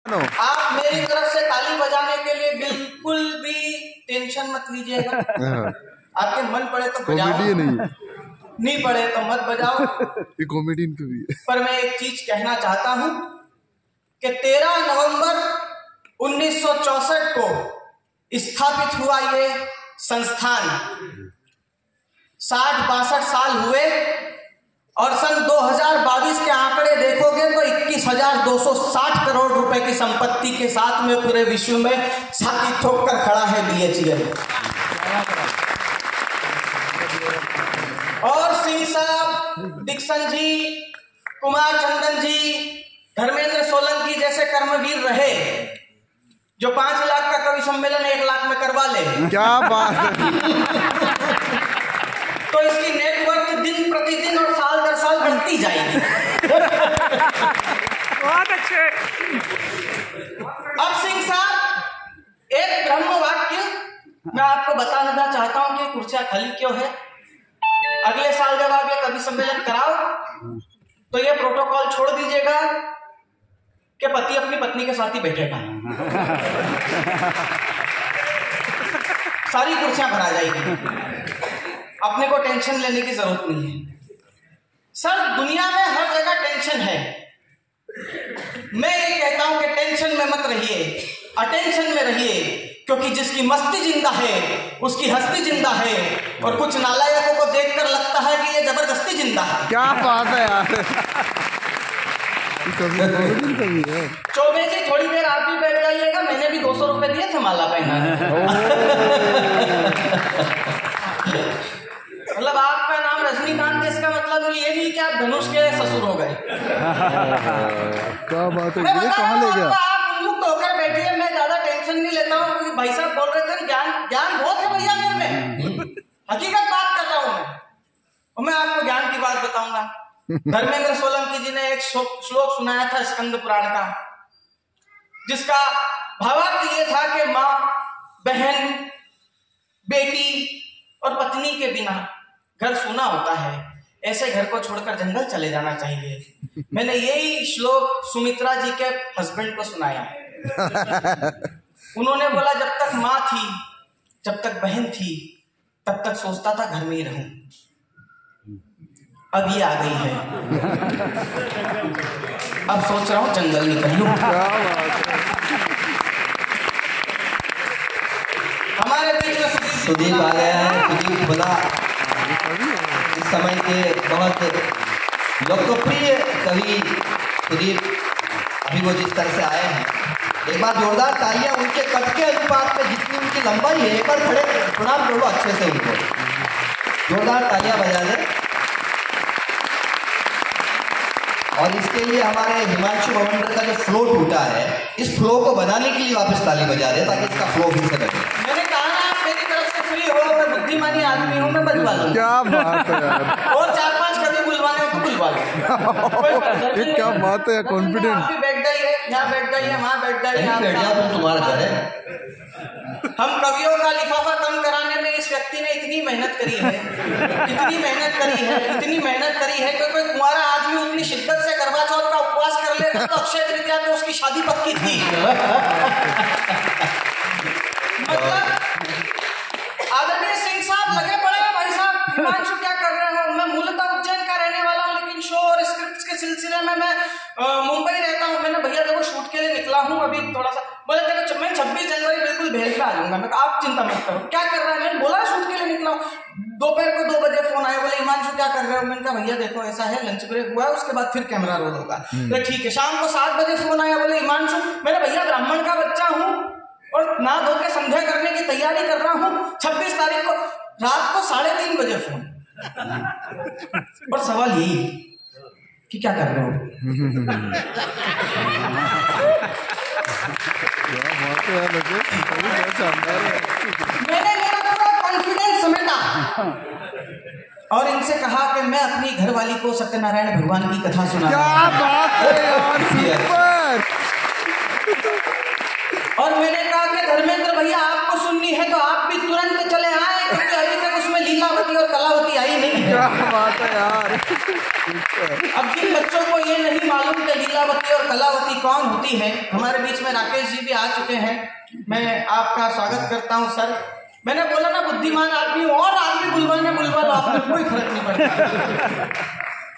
आप मेरी तरफ से ताली बजाने के लिए बिल्कुल भी टेंशन मत लीजिएगा। आपके मन पड़े तो बजाओ, नहीं पड़े तो मत बजाओ। ये कॉमेडियन का भी है। पर मैं एक चीज कहना चाहता हूं कि 13 नवंबर 1964 को स्थापित हुआ ये संस्थान, 60-62 साल हुए और सन 2022 के आंकड़े देखोगे तो 21,260 करोड़ रुपए की संपत्ति के साथ में पूरे विश्व में छाती ठोक कर खड़ा है BHEL। और सिंह साहब, डिक्सन जी, कुमार चंदन जी, धर्मेंद्र सोलंकी जैसे कर्मवीर रहे जो 5 लाख का कवि सम्मेलन 1 लाख में करवा ले। क्या बात है। तो इसकी नेटवर्क दिन प्रतिदिन और साल दर साल बढ़ती जाएगी। बहुत अच्छे। अब सिंह साहब, एक ब्रह्म वाक्य मैं आपको बताना चाहता हूं कि कुर्सियां खाली क्यों है। अगले साल जब आप ये कवि सम्मेलन कराओ तो ये प्रोटोकॉल छोड़ दीजिएगा कि पति अपनी पत्नी के साथ ही बैठेगा। सारी कुर्सियां भरा जाएगी, अपने को टेंशन लेने की जरूरत नहीं है। सर, दुनिया में हर जगह टेंशन है। मैं ये कहता हूं कि टेंशन में मत रहिए, अटेंशन में रहिए, क्योंकि जिसकी मस्ती जिंदा है उसकी हस्ती जिंदा है। और कुछ नालायकों को देखकर लगता है कि ये जबरदस्ती जिंदा है। क्या बात है यार। कभी है। चौबे जी, थोड़ी देर आप भी बैठ जाइएगा, मैंने भी 200 रुपए दिए थे माला पहना। मतलब आपका नाम रजनीकांत है, इसका मतलब ये नहीं कि आप धनुष के ससुर हो गए। क्या बात है, ये कहाँ ले गया। आप मुक्त होकर बैठिए, मैं ज्यादा टेंशन नहीं लेता हूँ। भाई साहब बोल रहे थे ज्ञान बहुत है भैया मेरे में, हकीकत बात कर रहा हूँ मैं, और मैं आपको ज्ञान की बात बताऊंगा। धर्मेंद्र सोलंकी जी ने एक श्लोक सुनाया था स्कंद पुराण का, जिसका भावार्थ ये था कि माँ, बहन, बेटी और पत्नी के बिना घर सूना होता है, ऐसे घर को छोड़कर जंगल चले जाना चाहिए। मैंने यही श्लोक सुमित्रा जी के हस्बैंड को सुनाया। उन्होंने बोला, जब तक माँ थी, जब तक बहन थी, तब तक सोचता था घर में ही रहूं। अब ये आ गई है, अब सोच रहा हूं जंगल निकल लूं। हमारे बीच में सुदीप आ गया है। सुदीप बड़ा इस समय के बहुत लोकप्रिय कवि सुदीप, अभी वो जिस तरह से आए हैं, एक बार जोरदार तालियां उनके कट के अनुपात में जितनी उनकी लंबाई है, एक बार खड़े प्रणाम करो अच्छे से उनको, जोरदार तालियां बजा दें। और इसके लिए हमारे हिमांशु भवंडर का जो फ्लो टूटा है, इस फ्लो को बनाने के लिए वापस ताली बजा रहे ताकि इसका फ्लो फिर से बने। मैंने कहा ना, आप मेरी तरफ से फ्री हो, मैं बुद्धिमानी आदमी हूँ, मैं बजवा लूँ। क्या बात है यार। और 4-5 कभी बुलवाने हो तो बुलवा लो। ये क्या बात है, कॉन्फिडेंट। आप भी बैठ जाइए, यहाँ बैठ जाइए, वहाँ बैठ जाइए, तुम्हारा घर है। हम कवियों का लिफाफा कम कराने में इस व्यक्ति ने इतनी मेहनत करी है, इतनी मेहनत करी है, इतनी मेहनत करी है कि कोई कुंवारा आदमी उतनी शिद्दत से करवा चौथ का उपवास कर लेता तो अक्षय तृतीया पे उसकी शादी पक्की थी। मतलब आदरणीय सिंह साहब लगे पड़े हैं। भाई साहब, हिमांशु क्या कर रहे हो? मैं मूलतः उज्जैन का रहने वाला हूँ, लेकिन शो और स्क्रिप्ट के सिलसिले में मैं मुंबई रहता हूँ। मैंने भैया देखो शूट के लिए निकला हूँ अभी थोड़ा सा। बोले तेरे मैं 26 जनवरी बिल्कुल भेल पे आ जाऊंगा। मैं आप चिंता मत करो। क्या कर रहा है? मैंने बोला शूट के लिए निकला हूँ। दोपहर को 2 बजे फोन आया, बोले हिमांशु क्या कर रहे हो? मैंने कहा भैया देखो ऐसा है, लंच ब्रेक हुआ है, उसके बाद फिर कैमरा रोल होगा। तो ठीक है। शाम को 7 बजे फोन आया, बोले हिमांशु, मैंने भैया ब्राह्मण का बच्चा हूँ और नहा धो के संध्या करने की तैयारी कर रहा हूँ। 26 तारीख को रात को 3:30 बजे फोन। और सवाल यही कि क्या कर रहे हो? मैंने मेरा पूरा कॉन्फिडेंस समेटा और इनसे कहा कि मैं अपनी घरवाली को सत्यनारायण भगवान की कथा सुना। क्या बात है यार, सुपर। और मैंने कहा कि धर्मेंद्र भैया आपको सुननी है तो आप भी तुरंत चले आए, क्योंकि अभी तक उसमें लीलावती और कलावती आई नहीं है। क्या बात है यार। अब जिन बच्चों को ये नहीं मालूम कि लीलावती और कलावती कौन होती है, हमारे बीच में राकेश जी भी आ चुके हैं। मैं आपका स्वागत करता हूं सर। मैंने बोला ना बुद्धिमान आदमी और आदमी बुलबुल में बुलबुल, आपको कोई फर्क नहीं पड़ता।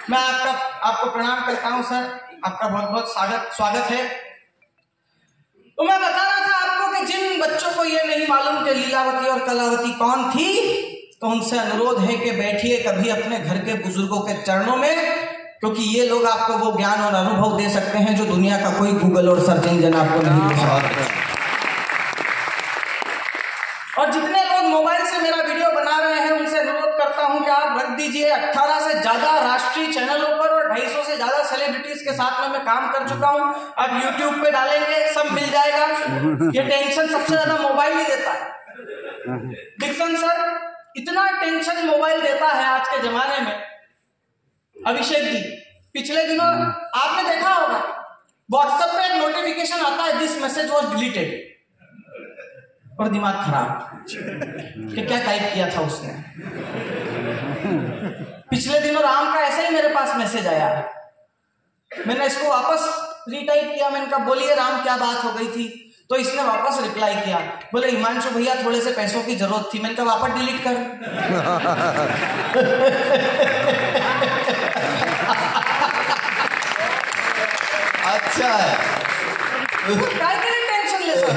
मैं आपको प्रणाम करता हूं सर, आपका बहुत बहुत स्वागत है। तो मैं बता रहा था आपको कि जिन बच्चों को ये नहीं मालूम कि लीलावती और कलावती कौन थी, तो उनसे अनुरोध है कि बैठिए कभी अपने घर के बुजुर्गों के चरणों में, क्योंकि ये लोग आपको वो ज्ञान और अनुभव दे सकते हैं जो दुनिया का कोई गूगल और सर्च इंजन आपको नहीं दे सकता। और जितने लोग मोबाइल से मेरा वीडियो बना रहे हैं उनसे अनुरोध करता हूं कि आप रख दीजिए। 18 से ज्यादा राष्ट्रीय चैनलों पर और 250 से ज्यादा सेलिब्रिटीज के साथ में मैं काम कर चुका हूं। अब YouTube पे डालेंगे सब मिल जाएगा। ये टेंशन सबसे ज्यादा मोबाइल ही देता है। डिक्सन सर इतना टेंशन मोबाइल देता है आज के जमाने में। अभिषेक जी पिछले दिनों आपने देखा होगा व्हाट्सएप पे एक नोटिफिकेशन आता है, दिस मैसेज वॉज डिलीटेड, और दिमाग खराब कि क्या टाइप किया था उसने। पिछले दिनों राम का ऐसे ही मेरे पास मैसेज आया, मैंने इसको वापस रीटाइप किया। मैंने कहा बोलिए राम क्या बात हो गई थी, तो इसने वापस रिप्लाई किया, बोले हिमांशु भैया थोड़े से पैसों की जरूरत थी। मैंने कहा वापस डिलीट कर। अच्छा है। काय के लिए टेंशन ले सर।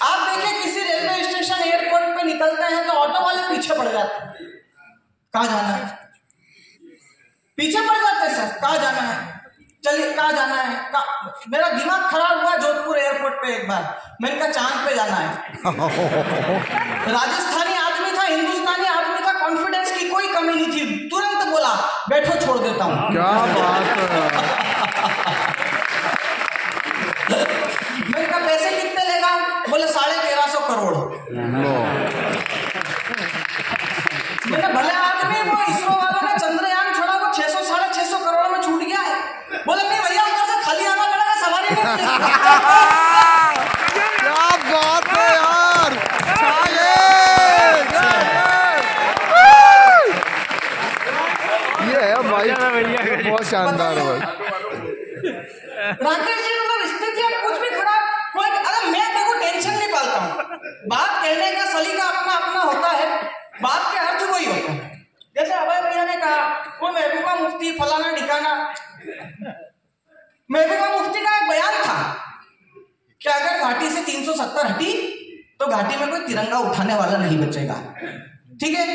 आप देखिए किसी रेलवे स्टेशन एयरपोर्ट पे निकलते हैं तो ऑटो वाले पीछे पड़ जाते हैं, कहाँ जाना है, पीछे पड़ जाते हैं सर, कहाँ जाना है, चलिए कहाँ जाना है। मेरा दिमाग खराब हुआ जोधपुर एयरपोर्ट पे एक बार, मैंने कहा चांद पे जाना है। राजस्थानी आदमी था, हिंदुस्तानी आदमी था, कॉन्फिडेंस की कोई कमी नहीं थी, तुरंत बोला बैठो छोड़ देता हूँ। क्या बात है। मैंने कहा पैसे कितने लेगा, बोले 1350 करोड़। मैंने भले आदमी, वो इसरो वालों ने चंद्रयान छोड़ा, वो 600 650 करोड़ में छूट गया है। बोले नहीं भैया ऊपर से खाली आना पड़ेगा, सवारी नहीं मिलेगी। क्या बात है यार। ये है भाई, बहुत शानदार है। राकेश जी मतलब स्थिति अब कुछ भी खराब कोई, अगर मैं देखो टेंशन नहीं पालता हूँ, बात कहने का सलीका अपना अपना होता है, बात के अर्थ वही होता है। जैसे अभय भैया ने कहा वो महबूबा मुफ्ती फलाना ठिकाना, महबूबा मुफ्ती का एक बयान था कि अगर घाटी से 370 हटी तो घाटी में कोई तिरंगा उठाने वाला नहीं बचेगा। ठीक है,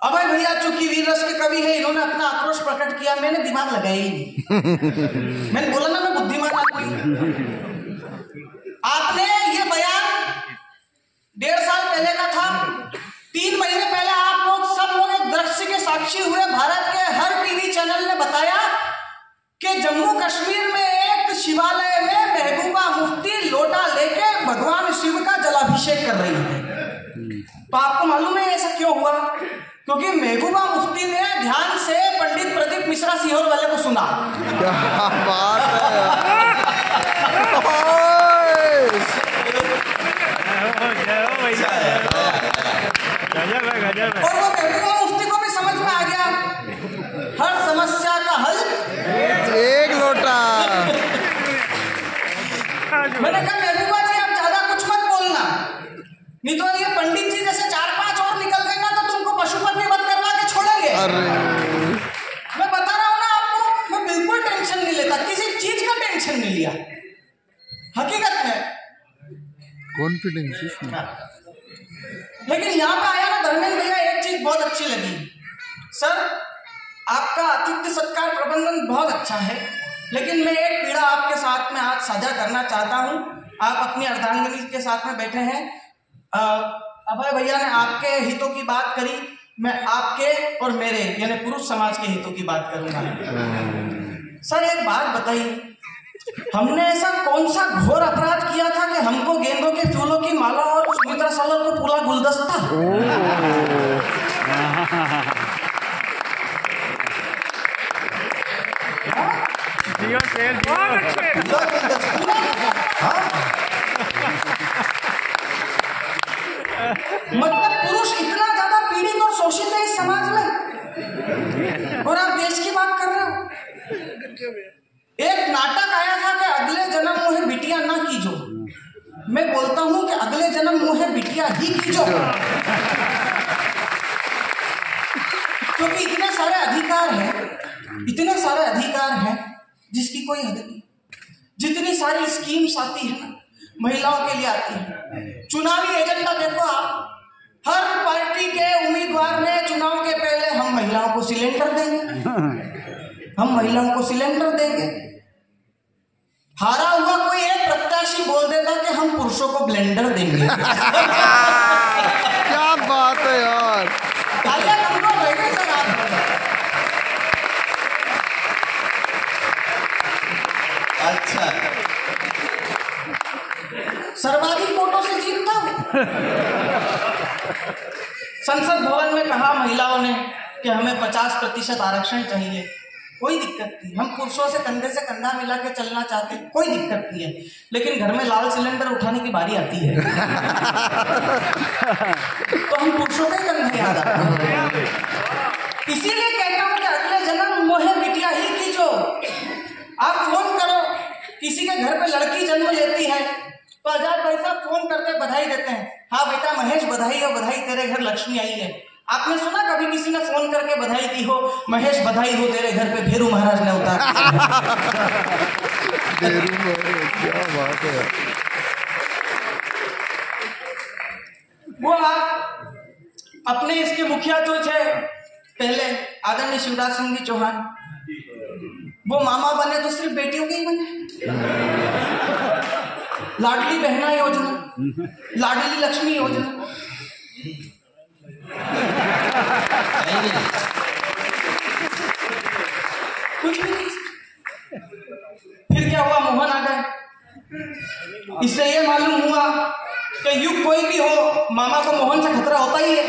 अभय भैया चूंकि वीर रस के कवि है, इन्होंने अपना आक्रोश प्रकट किया, मैंने दिमाग लगाया ही नहीं। मैंने बोला ना मैं बुद्धिमान आदमी। आपने ये बयान 1.5 साल पहले का था, 3 महीने पहले आप लोग सब लोग एक दृश्य के साक्षी हुए। भारत के हर टीवी चैनल ने बताया कि जम्मू कश्मीर में एक शिवालय में महबूबा मुफ्ती लोटा लेके भगवान शिव का जलाभिषेक कर रही है। तो आपको मालूम है ऐसा क्यों हुआ? क्योंकि महबूबा मुफ्ती ने ध्यान से पंडित प्रदीप मिश्रा सीहोर वाले को सुना। क्या बात है। और वो महबूबा मुफ्ती को भी समझ में आ गया हर समस्या का हल एक लोटा। मैंने कहा महबूबा जी आप ज्यादा कुछ मत बोलना, नहीं तो ये पंडित जी जैसे 4-5 और निकल गए ना तो तुमको पशुपति वध करवा के छोड़ेंगे। अरे मैं बता रहा हूँ ना आपको, मैं बिल्कुल टेंशन नहीं लेता, किसी चीज का टेंशन नहीं लिया हकीकत में, कॉन्फिडेंस इसमें। लेकिन यहाँ पे आया ना धर्मेंद्र भैया, एक चीज बहुत अच्छी लगी सर, आपका आतिथ्य सत्कार प्रबंधन बहुत अच्छा है, लेकिन मैं एक पीड़ा आपके साथ में आज साझा करना चाहता हूँ। आप अपनी अर्धांगिनी के साथ में बैठे हैं, अभय भैया ने आपके हितों की बात करी, मैं आपके और मेरे यानी पुरुष समाज के हितों की बात करूंगा। सर एक बात बताइए, हमने ऐसा कौन सा घोर अपराध किया था कि हमको गेंदों के फूलों की माला और सुमित्रा सालर को पूरा गुलदस्ता? मतलब पुरुष इतना ज्यादा पीड़ित और शोषित है मैं बोलता हूं कि अगले जन्म मुझे बिटिया ही कीजो, क्योंकि इतने सारे अधिकार हैं जिसकी कोई हद नहीं। जितनी सारी स्कीम्स आती है ना महिलाओं के लिए आती है। चुनावी एजेंडा देखो आप, हर पार्टी के उम्मीदवार ने चुनाव के पहले हम महिलाओं को सिलेंडर देंगे, हारा हुआ कोई एक प्रत्याशी बोल देता कि हम पुरुषों को ब्लेंडर देंगे। क्या बात है यार, तालियां कमजोर रह गई सर आप। अच्छा, सर्वाधिक वोटों से जीतता हूं। संसद भवन में कहा महिलाओं ने कि हमें 50% आरक्षण चाहिए, कोई दिक्कत नहीं, हम पुरुषों से कंधा मिला के चलना चाहते हैं, कोई दिक्कत नहीं है, लेकिन घर में लाल सिलेंडर उठाने की बारी आती है तो हम पुरुषों के कंधे याद आते हैं। इसीलिए कहता हूं कि अगले जन्म मोहे बिटिया ही कीजो। आप फोन करो, किसी के घर पे लड़की जन्म लेती है तो आजाद भाई साहब फोन करके बधाई देते हैं, हाँ बेटा महेश बधाई हो, बधाई तेरे घर लक्ष्मी आई है। आपने सुना कभी किसी ने फोन करके बधाई दी हो, महेश बधाई हो तेरे घर पे भेरू महाराज ने उतार। क्या बात है। वो आप अपने इसके मुखिया जो थे पहले आदरणीय शिवराज सिंह जी चौहान, वो मामा बने तो सिर्फ बेटियों के ही बने। लाडली बहना योजना, लाडली लक्ष्मी योजना, कुछ भी नहीं। फिर क्या हुआ, मोहन आ गए। इससे ये मालूम हुआ कि युग कोई भी हो, मामा को मोहन से खतरा होता ही है।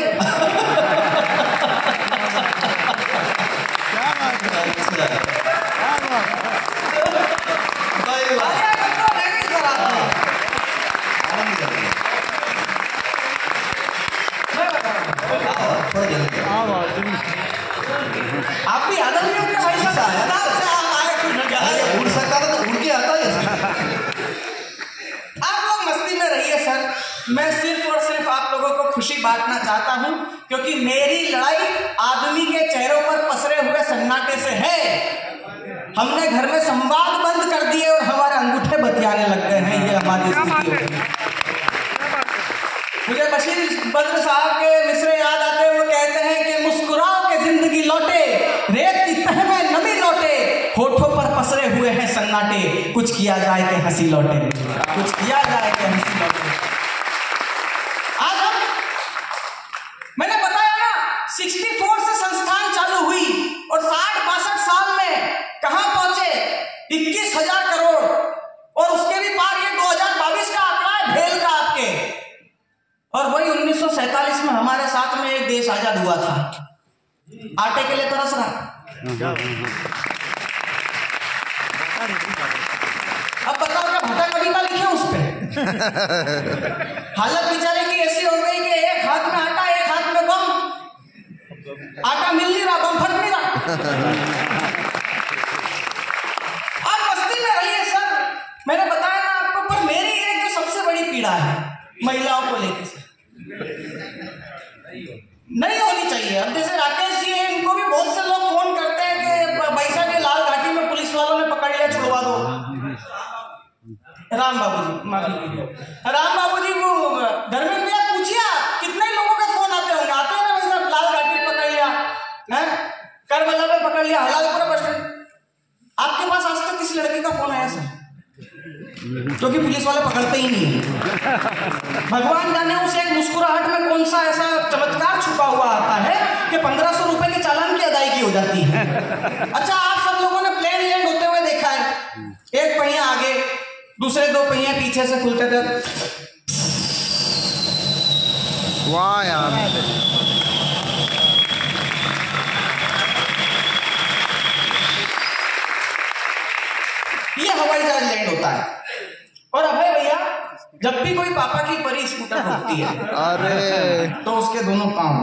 आप भी याद नहीं होंगे भाई साहब, आप लोग मस्ती में रहिए सर, मैं सिर्फ और सिर्फ आप लोगों को खुशी बांटना चाहता हूं, क्योंकि मेरी लड़ाई आदमी के चेहरों पर पसरे हुए सन्नाटे से है। हमने घर में संवाद बंद कर दिए और हमारे अंगूठे बतियाने लग गए हैं, ये हमारी स्थिति हो गई। मुझे बशीर बद्र साहब के मिसरे याद आते हैं, वो कहते हैं कि मुस्कुराओ के जिंदगी लौटे, रेत की तह में नमी लौटे, होठों पर पसरे हुए हैं सन्नाटे, कुछ किया जाए कि हंसी लौटे, कुछ किया जाए कि हंसी लौटे। आज हम, मैंने बताया ना 64 से संस्थान चालू हुई और 60-62 साल में कहां पहुंचे, 21,000 करोड़, और उसके भी पार ये 2022 का आंकड़ा है भेल का आपके। और वही 1947 में हमारे साथ में एक देश आजाद हुआ था, आटे के लिए तरस रहा। अब बताओ क्या भाटा कविता लिखे उस पे। हालत बेचारे की ऐसी हो गई कि एक हाथ में आटा, एक हाथ में बम, आटा मिल नहीं रहा, बम फट नहीं रहा। आप मस्ती में रहिए सर, मैंने बताया ना आपको, पर मेरी एक जो सबसे बड़ी पीड़ा है महिलाओं को लेकर नहीं होनी चाहिए। अब जैसे राकेश जी हैं, इनको भी बहुत से लोग फोन करते हैं कि भाई साहब ये लाल घाटी में पुलिस वालों ने पकड़ लिया, छुड़वा दो। राम बाबू जी को धर्मेंद्र भैया पूछिए, कितने लोगों के फोन आते होंगे, आते हैं ना भाई साहब लाल घाटी पकड़ लिया है, करबला में पकड़ लिया, हलालपुरा बस स्टैंड। आपके पास आज तक किसी लड़की का फोन आया सर? क्योंकि पुलिस वाले पकड़ते ही नहीं है। भगवान जाने उस एक मुस्कुराहट में कौन सा ऐसा चमत्कार छुपा हुआ आता है कि 1500 रुपए के चालान की अदायगी हो जाती है। अच्छा, आप सब लोगों ने प्लेन लैंड होते हुए देखा है, एक पहिया आगे, दूसरे 2 पहिए पीछे से खुलते थे। वाह यार, ये हवाई जहाज लैंड होता है। और अभय भैया, जब भी कोई पापा की परी स्कूटर रोकती है, अरे तो उसके दोनों पांव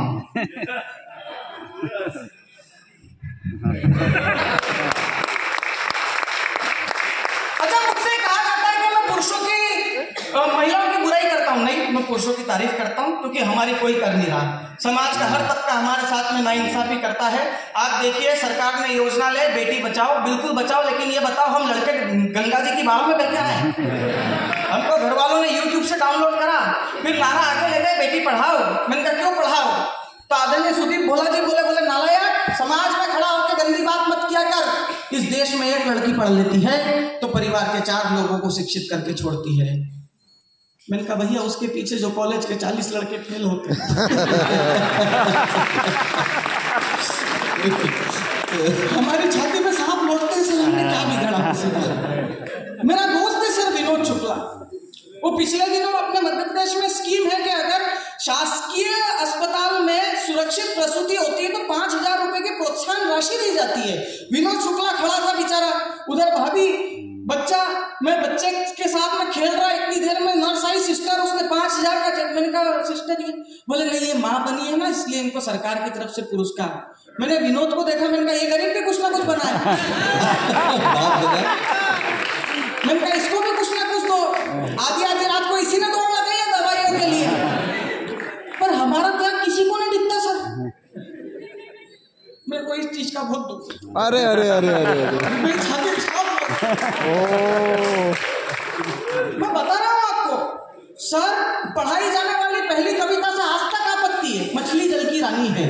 अच्छा, मुझसे कहा जाता है कि मैं पुरुषों की महिलाओं हूँ नहीं, मैं पुरुषों की तारीफ करता हूँ, क्योंकि हमारी कोई कर नहीं रहा। समाज का हर तबका हमारे साथ में नाइंसाफी करता है। आप देखिए सरकार ने योजना ले बेटी बचाओ, बिल्कुल बचाओ, लेकिन ये बताओ हम लड़के गंगा जी की बाढ़ में बैठे आए? हमको घर वालों ने यूट्यूब से डाउनलोड करा, फिर नारा आगे ले गए बेटी पढ़ाओ। मैंने कहा क्यों पढ़ाओ? तो आदरणीय सुदीप भोला जी बोले नालायक, समाज में खड़ा होकर गंदी बात मत किया कर। इस देश में एक लड़की पढ़ लेती है तो परिवार के 4 लोगों को शिक्षित करके छोड़ती है। मैंने कहा भैया उसके पीछे जो कॉलेज के 40 लड़के फेल होते हैं हमारी छाती में सांप लौटते हैं, सर हमने क्या बिगाड़ा किसी का। मेरा दोस्त है सर विनोद शुक्ला, वो पिछले दिनों अपने मध्य प्रदेश में स्कीम है कि अगर शासकीय अस्पताल में सुरक्षित प्रसूति होती है तो 5,000 रुपए की प्रोत्साहन राशि दी जाती है। विनोद शुक्ला खड़ा था बेचारा, उधर भाभी बच्चा, मैं बच्चे के साथ में खेल रहा, इतनी देर में नर्स आई, सिस्टर, उसने 5,000 का चेक। मैंने कहा सिस्टर ये, बोले नहीं ये माँ बनी है ना इसलिए इनको सरकार की तरफ से पुरस्कार। मैंने विनोद को देखा, मैंने कहा ये गरीब भी कुछ ना कुछ बनाया मैंने कहा इसको भी कुछ ना कुछ दो। आधी रात को इसी ने दौड़ लगाई है दवाइयों के लिए, पर हमारा त्याग किसी को नहीं दिखता सर। मेरे को इस चीज का बहुत दुख। अरे अरे अरे अरे मेरी छाती मैं बता रहा हूँ आपको सर, पढ़ाई जाने वाली पहली कविता से आज तक आपत्ति है, मछली जल की रानी है।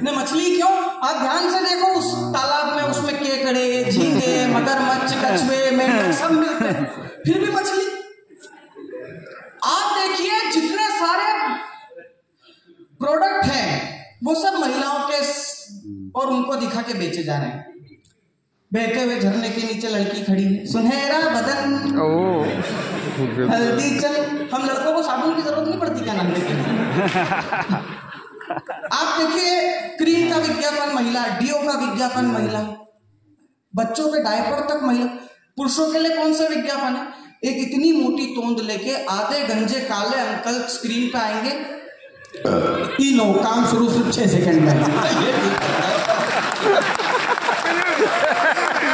ने मछली क्यों? आप ध्यान से देखो उस तालाब में, उसमें केकड़े, झींगे, मगरमच्छ, कछुए, मेंढक सब मिलते हैं, फिर भी मछली। आप देखिए जितने सारे प्रोडक्ट हैं वो सब महिलाओं के और उनको दिखा के बेचे जा रहे हैं। बैठे हुए झरने के नीचे लड़की खड़ी है, सुनहरा बदन हल्दी चल। हम लड़कों को साबुन की जरूरत नहीं पड़ती क्या नहाने के लिए। आप देखिए क्रीम का विज्ञापन महिला, डीओ का विज्ञापन महिला, बच्चों के डायपर तक महिला। पुरुषों के लिए कौन सा विज्ञापन है? एक इतनी मोटी तोंद लेके आधे गंजे काले अंकल स्क्रीन पे आएंगे, तीनों काम शुरू सिर्फ 6 सेकंड में।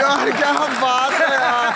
यार क्या बात है यार।